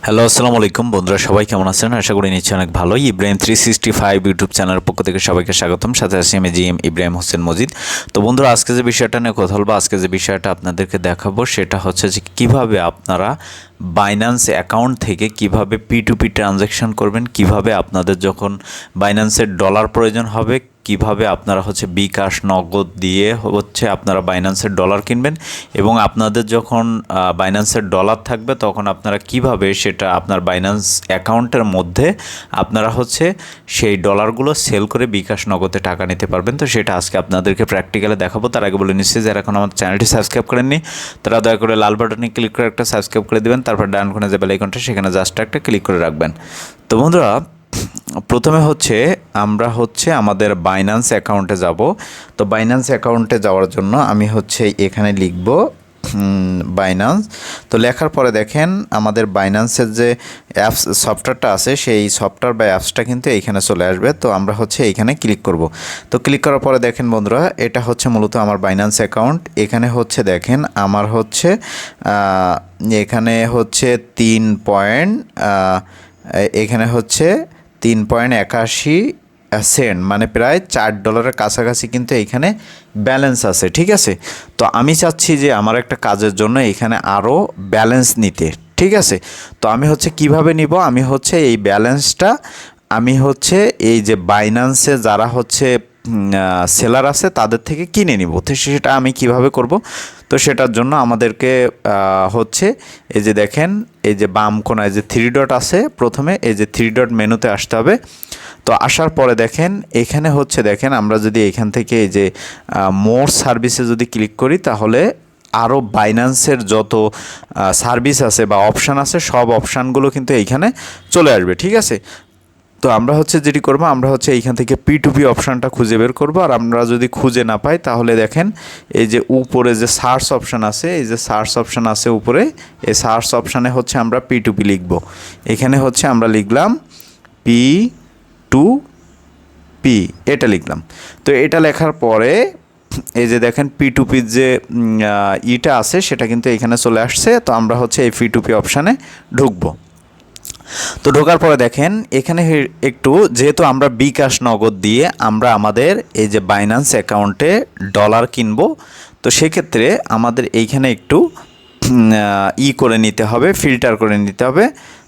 Hello, আসসালামু আলাইকুম বন্ধুরা, সবাই কেমন আছেন? আশা করি নিশ্চয়ই অনেক ভালোই। ইব্রাহিম 365 ইউটিউব চ্যানেলের পক্ষ থেকে সবাইকে স্বাগতম। সাথে আছি আমি জিএম ইব্রাহিম হোসেন মজিদ। তো বন্ধুরা, আজকে যে বিষয়টা নিয়ে কথা বলবো, আজকে যে বিষয়টা আপনাদেরকে দেখাবো সেটা হচ্ছে যে কীভাবে আপনারা বাইন্যান্স অ্যাকাউন্ট থেকে কিভাবে P2P ট্রানজ্যাকশন করবেন, কিভাবে আপনাদের যখন বাইন্যান্সের ডলার প্রয়োজন হবে কিভাবে আপনারা বিকাশ নগদ দিয়ে আপনারা বাইন্যান্সের ডলার কিনবেন, এবং আপনাদের যখন বাইন্যান্সের ডলার থাকবে তখন আপনারা কিভাবে সেটা আপনার বাইন্যান্স অ্যাকাউন্টের মধ্যে আপনারা সেই ডলারগুলো সেল করে বিকাশ নগদে টাকা নিতে পারবেন। তো সেটা আজকে আপনাদেরকে প্র্যাকটিক্যালে দেখাবো। তার আগে বলে নিচ্ছি, যারা এখন আমার চ্যানেলটি সাবস্ক্রাইব করেননি তারা দয়া করে লাল বাটনে ক্লিক করে একটা সাবস্ক্রাইব করে দেবেন, তারপর ডান কোণে যে বেল আইকনটা সেখানে জাস্ট একটা ক্লিক করে রাখবেন। তো বন্ধুরা, প্রথমে আমরা আমাদের বাইন্যান্স অ্যাকাউন্টে যাব। তো বাইন্যান্স অ্যাকাউন্টে যাওয়ার জন্য আমি এখানে লিখব বাইন্যান্স। তো লেখার পরে দেখেন আমাদের বাইন্যান্সের যে অ্যাপস সফটওয়্যারটা আছে সেই সফটওয়্যার বা অ্যাপসটা কিন্তু এইখানে চলে আসবে। তো আমরা এইখানে ক্লিক করব। তো ক্লিক করার পরে দেখেন বন্ধুরা, এটা মূলত আমার বাইন্যান্স অ্যাকাউন্ট। এখানে দেখেন আমার এখানে 3 পয়েন্ট এখানে 3.81 সেন্ট, মানে প্রায় $4 কাছাকাছি কিন্তু এইখানে ব্যালেন্স আছে। ঠিক আছে, তো আমি চাচ্ছি যে আমার একটা কাজের জন্য এখানে আরও ব্যালেন্স নিতে। ঠিক আছে, তো আমি কিভাবে নিব, আমি এই ব্যালেন্সটা আমি এই যে বাইন্যান্সে যারা সেলার আছে তাদের থেকে কিনে নিব। তো সেটা আমি কিভাবে করব? তো সেটার জন্য আমাদেরকে এই যে দেখেন, এই যে বাম কোণায় যে 3 ডট আছে, প্রথমে এই যে 3 ডট মেনুতে আসতে হবে। তো আসার পরে দেখেন এখানে দেখেন আমরা যদি এখান থেকে এই যে মোর সার্ভিসে যদি ক্লিক করি তাহলে আরও বাইন্যান্সের যত সার্ভিস আছে বা অপশান আছে সব অপশানগুলো কিন্তু এইখানে চলে আসবে। ঠিক আছে, তো আমরা যেটি করবো, আমরা এইখান থেকে P2P অপশানটা খুঁজে বের করব। আর আমরা যদি খুঁজে না পাই তাহলে দেখেন এই যে উপরে যে সার্চ অপশান আছে, এই যে সার্চ অপশান আছে উপরে, এই সার্চ অপশানে আমরা P2P লিখব। এখানে আমরা লিখলাম P2P, এটা লিখলাম। তো এটা লেখার পরে এই যে দেখেন P2P যে ইটা আছে সেটা কিন্তু এখানে চলে আসছে। তো আমরা এই P2P অপশানে ঢুকবো। তো ঢোকার পরে দেখেন এখানে একটু, যেহেতু আমরা বিকাশ নগদ দিয়ে আমরা আমাদের এই যে বাইন্যান্স অ্যাকাউন্টে ডলার কিনবো, তো সেক্ষেত্রে আমাদের এইখানে একটু করে নিতে হবে, ফিল্টার করে নিতে হবে।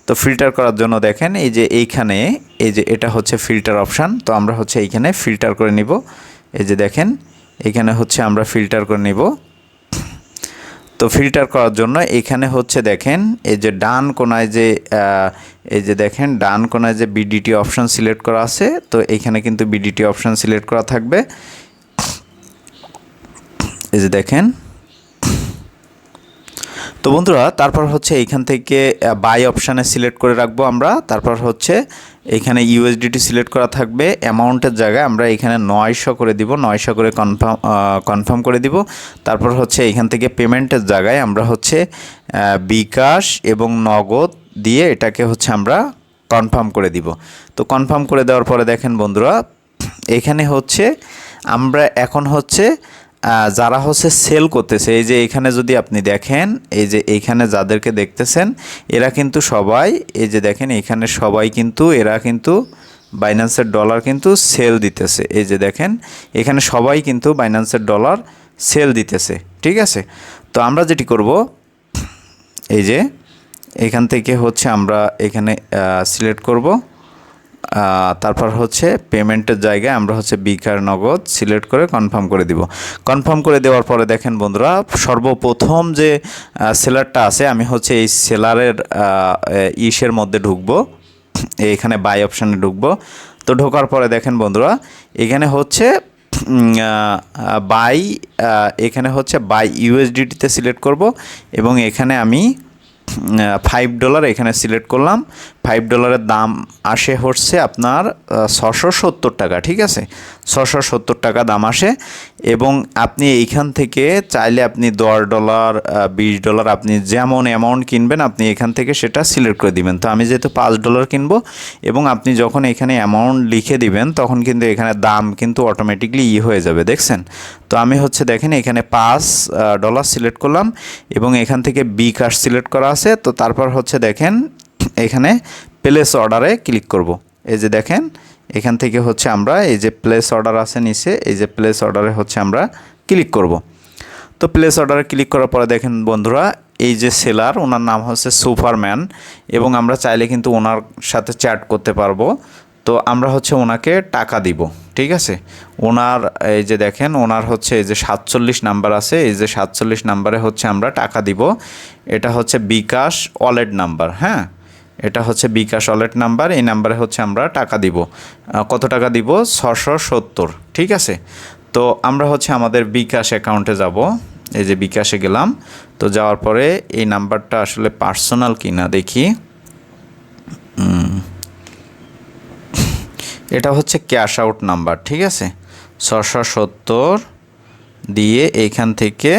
তো ফিল্টার করার জন্য দেখেন এই যে এইখানে এই যে এটা ফিল্টার অপশান। তো আমরা এইখানে ফিল্টার করে নিব। এই যে দেখেন এখানে আমরা ফিল্টার করে নিব। তো ফিল্টার করার জন্য এখানে দেখেন এই যে ডান কোণায় যে এই যে দেখেন ডান কোণায় যে বিডিটি অপশান সিলেক্ট করা আছে, তো এইখানে কিন্তু বিডিটি অপশান সিলেক্ট করা থাকবে। এই যে দেখেন। তো বন্ধুরা, তারপর এইখান থেকে বাই অপশানে সিলেক্ট করে রাখবো আমরা। তারপর এইখানে ইউএসডিটি সিলেক্ট করা থাকবে। অ্যামাউন্টের জায়গায় আমরা এখানে 900 করে দিব, 900 করে কনফার্ম করে দিব। তারপর এইখান থেকে পেমেন্টের জায়গায় আমরা বিকাশ এবং নগদ দিয়ে এটাকে আমরা কনফার্ম করে দিব। তো কনফার্ম করে দেওয়ার পরে দেখেন বন্ধুরা, এখানে আমরা এখন যারা সেল করতেছে, এই যে এখানে যদি আপনি দেখেন এই যে এইখানে যাদেরকে দেখতেছেন এরা কিন্তু সবাই, এই যে দেখেন এখানে সবাই কিন্তু এরা কিন্তু বাইন্যান্সের ডলার কিন্তু সেল দিতেছে। এই যে দেখেন এখানে সবাই কিন্তু বাইন্যান্সের ডলার সেল দিতেছে। ঠিক আছে, তো আমরা যেটি করব, এই যে এখান থেকে আমরা এখানে সিলেক্ট করব। তারপর পেমেন্টের জায়গায় আমরা বিকাশ নগদ সিলেক্ট করে কনফার্ম করে দিব। কনফার্ম করে দেওয়ার পরে দেখেন বন্ধুরা, সর্বপ্রথম যে সেলারটা আছে আমি এই সেলারের ইসের মধ্যে ঢুকবো, এখানে বাই অপশানে ঢুকবো। তো ঢোকার পরে দেখেন বন্ধুরা এখানে বাই, এখানে বাই ইউএসডিটিতে সিলেক্ট করব এবং এখানে আমি $5 এখানে সিলেক্ট করলাম। $5 দাম আসে আপনার 670 টাকা। ঠিক আছে, 670 টাকা দাম আসে। এবং আপনি এইখান থেকে চাইলে আপনি $10, $20 আপনি যেমন অ্যামাউন্ট কিনবেন আপনি এখান থেকে সেটা সিলেক্ট করে দিবেন। তো আমি যেহেতু $5 কিনবো, এবং আপনি যখন এখানে অ্যামাউন্ট লিখে দিবেন তখন কিন্তু এখানে দাম কিন্তু অটোমেটিকলি হয়ে যাবে, দেখছেন। তো আমি দেখেন এখানে $5 সিলেক্ট করলাম এবং এখান থেকে বিকাশ সিলেক্ট করা আছে। তো তারপর দেখেন এখানে প্লেস অর্ডারে ক্লিক করব। এই যে দেখেন এখান থেকে হচ্ছে আমরা এই যে প্লেস অর্ডার আছে নিচে, এই যে প্লেস অর্ডারে হচ্ছে আমরা ক্লিক করব। তো প্লেস অর্ডারে ক্লিক করার পরে দেখেন বন্ধুরা, এই যে সেলার ওনার নাম হচ্ছে সুপারম্যান, এবং আমরা চাইলে কিন্তু ওনার সাথে চ্যাট করতে পারবো। তো আমরা হচ্ছে ওনাকে টাকা দিব, ঠিক আছে। ওনার এই যে দেখেন ওনার হচ্ছে এই যে 47 নাম্বার আছে, এই যে 47 নাম্বারে হচ্ছে আমরা টাকা দিব। এটা হচ্ছে বিকাশ ওয়ালেট নাম্বার, হ্যাঁ, এটা হচ্ছে বিকাশ ওয়ালেট নাম্বার। এই নাম্বারে হচ্ছে আমরা টাকা দিব। কত টাকা দিব? 670, ঠিক আছে। তো আমরা হচ্ছে আমাদের বিকাশ অ্যাকাউন্টে যাব। এই যে বিকাশে গেলাম। তো যাওয়ার পরে এই নাম্বারটা আসলে পার্সোনাল কিনা দেখি। এটা হচ্ছে ক্যাশ আউট নাম্বার, ঠিক আছে। 670 দিয়ে এইখান থেকে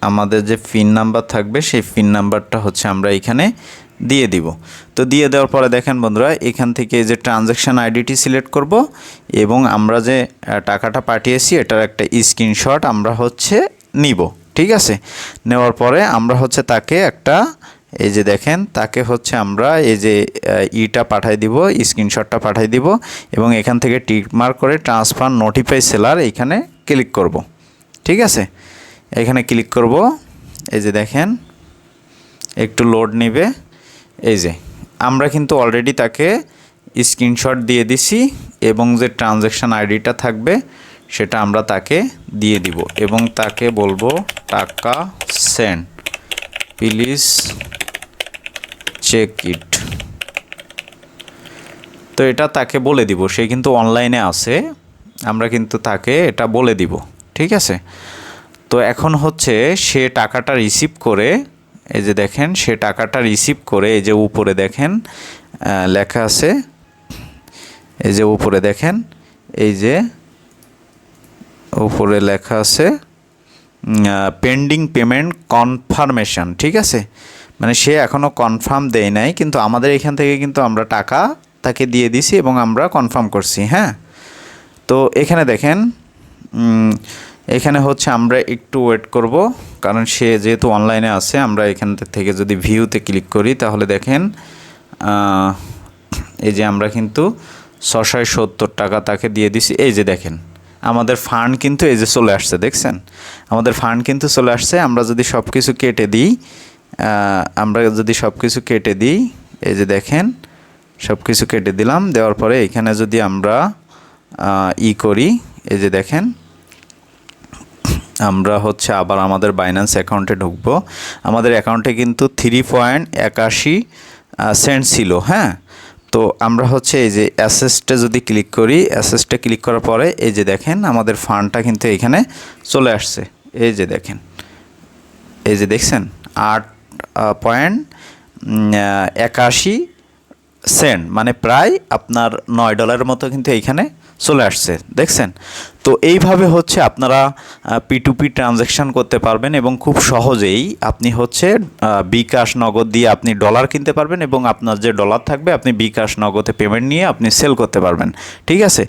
আমাদের যে পিন নাম্বার থাকবে সেই পিন নাম্বারটা হচ্ছে আমরা এইখানে দিয়ে দিব। তো দিয়ে দেওয়ার পরে দেখেন বন্ধুরা, এখান থেকে এই যে ট্রানজ্যাকশান আইডিটি সিলেক্ট করব, এবং আমরা যে টাকাটা পাঠিয়েছি এটার একটা স্ক্রিনশট আমরা হচ্ছে নিব, ঠিক আছে। নেওয়ার পরে আমরা হচ্ছে তাকে একটা এই যে দেখেন তাকে হচ্ছে আমরা এই যে ইটা পাঠাই দিব, স্ক্রিনশটটা পাঠাই দিব, এবং এখান থেকে টিক মার্ক করে ট্রান্সফার নোটিফাই সেলার এইখানে ক্লিক করব, ঠিক আছে। এখানে ক্লিক করব। এই যে দেখেন একটু লোড নেবে। এই যে আমরা কিন্তু অলরেডি তাকে স্ক্রিনশট দিয়ে দিছি, এবং যে ট্রানজ্যাকশান আইডিটা থাকবে সেটা আমরা তাকে দিয়ে দিব, এবং তাকে বলবো টাকা সেন্ড, প্লিজ চেক ইট। তো এটা তাকে বলে দিব, সে কিন্তু অনলাইনে আছে, আমরা কিন্তু তাকে এটা বলে দিব, ঠিক আছে। তো এখন হচ্ছে সে টাকাটা রিসিভ করে, এই যে দেখেন সে টাকাটা রিসিভ করে, এই যে উপরে দেখেন লেখা আছে, এই যে উপরে দেখেন, এই যে উপরে লেখা আছে পেন্ডিং পেমেন্ট কনফার্মেশন, ঠিক আছে। মানে সে এখনও কনফার্ম দেয় নাই, কিন্তু আমাদের এখান থেকে কিন্তু আমরা টাকা তাকে দিয়ে দিছি এবং আমরা কনফার্ম করছি, হ্যাঁ। তো এখানে দেখেন এখানে হচ্ছে আমরা একটু ওয়েট করব, কারণ সে যেহেতু অনলাইনে আছে। আমরা এখান থেকে যদি ভিউতে ক্লিক করি তাহলে দেখেন এই যে আমরা কিন্তু 670 টাকা তাকে দিয়ে দিছি। এই যে দেখেন আমাদের ফান্ড কিন্তু এই যে চলে আসছে, দেখছেন আমাদের ফান্ড কিন্তু চলে আসছে। আমরা যদি সব কিছু কেটে দিই, এই যে দেখেন সব কিছু কেটে দিলাম। দেওয়ার পরে এখানে যদি আমরা করি, এই যে দেখেন আমরা হচ্ছে আবার আমাদের বাইন্যান্স অ্যাকাউন্টে ঢুকবো। আমাদের অ্যাকাউন্টে কিন্তু 3.81 সেন্ট ছিল, হ্যাঁ। তো আমরা হচ্ছে এই যে অ্যাসেসটে যদি ক্লিক করি, অ্যাসেসটে ক্লিক করার পরে এই যে দেখেন আমাদের ফান্ডটা কিন্তু এখানে চলে আসছে। এই যে দেখেন, এই যে দেখছেন 8.81 সেন্ট, মানে প্রায় আপনার $9 মতো কিন্তু এইখানে চলে আসছে, দেখছেন। তো এইভাবে হচ্ছে আপনারা P2P ট্রানজ্যাকশান করতে পারবেন, এবং খুব সহজেই আপনি হচ্ছে বিকাশ নগদ দিয়ে আপনি ডলার কিনতে পারবেন, এবং আপনার যে ডলার থাকবে আপনি বিকাশ নগদে পেমেন্ট নিয়ে আপনি সেল করতে পারবেন, ঠিক আছে।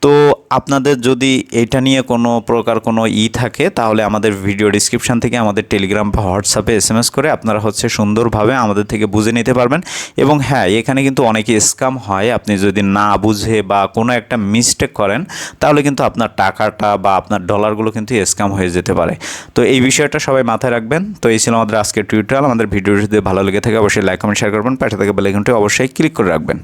তো আপনাদের যদি এটা নিয়ে কোনো প্রকার কোনো থাকে, তাহলে আমাদের ভিডিও ডিসক্রিপশান থেকে আমাদের টেলিগ্রাম বা হোয়াটসঅ্যাপে SMS করে আপনারা হচ্ছে সুন্দরভাবে আমাদের থেকে বুঝে নিতে পারবেন। এবং হ্যাঁ, এখানে কিন্তু অনেকে স্ক্যাম হয়। আপনি যদি না বুঝে বা কোনো একটা মিস্টেক করেন তাহলে কিন্তু আপনার টাকাটা বা আপনার ডলারগুলো কিন্তু স্ক্যাম হয়ে যেতে পারে। তো এই বিষয়টা সবাই মাথায় রাখবেন। তো এই ছিল আমাদের আজকের টিউটোরিয়াল। আমাদের ভিডিওটি যদি ভালো লেগে থাকে অবশ্যই লাইক কমেন্ট শেয়ার করবেন, পাশে থাকা বেল আইকনটি অবশ্যই ক্লিক করে রাখবেন।